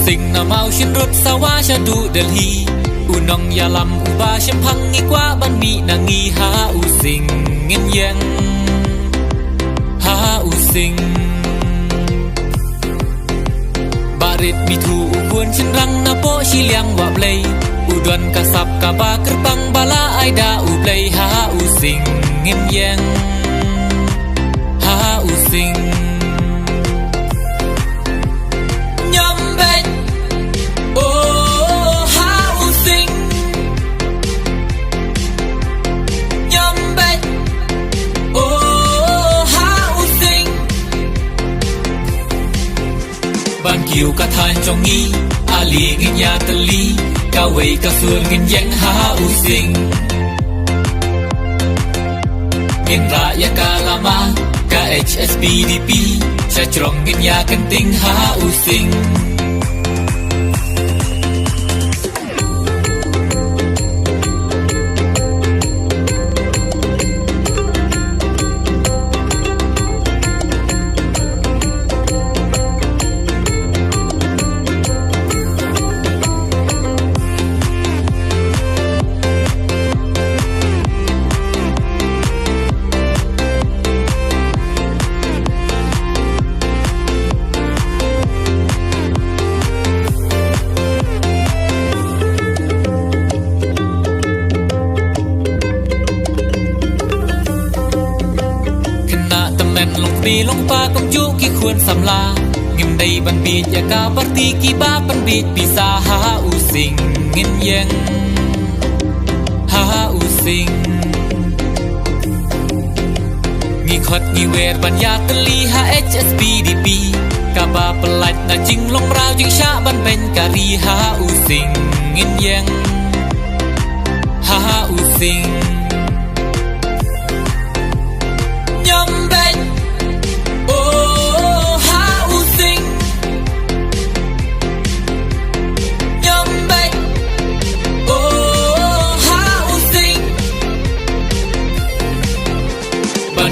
Sing na mau shin rut sawa sha du Delhi Unong ya lam uba shem phang ngi kwa ban mi na ngi ha u sing ngin yang ha u sing Barit mi thu u buon shin rang na po shi liang wa play Udon ka sap ka ba kerbang bala ai da u play ha u sing ngin yang ha u sing Ban kiều ka than trong nghi Ali ngin ya tali Ka wei ka suon ngin yang ha u sing Ngin ra ya ka lama Ka HSBDP Sa trong ngin ya kenting ha u sing Bi long pa công chú ki khuôn sam la Ngim đây ban bi ya ka party ki ba ban bi sa ha u sing ngin yang ha u sing Ngi khot ngi wer ban ya tali ha HSBDP Ka ba pelat na jing long rao jing sha ban ben ka ri ha u sing ngin yang ha u sing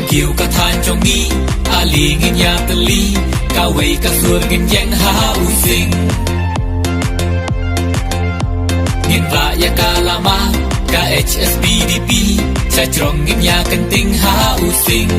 Kiều ka than trong nghi Ali ngin ya tali Ka wei ka suon ngin yang ha u sing Ngin ra ya ka lama Ka HSBDP Sa trong ngin ya kenting ha u sing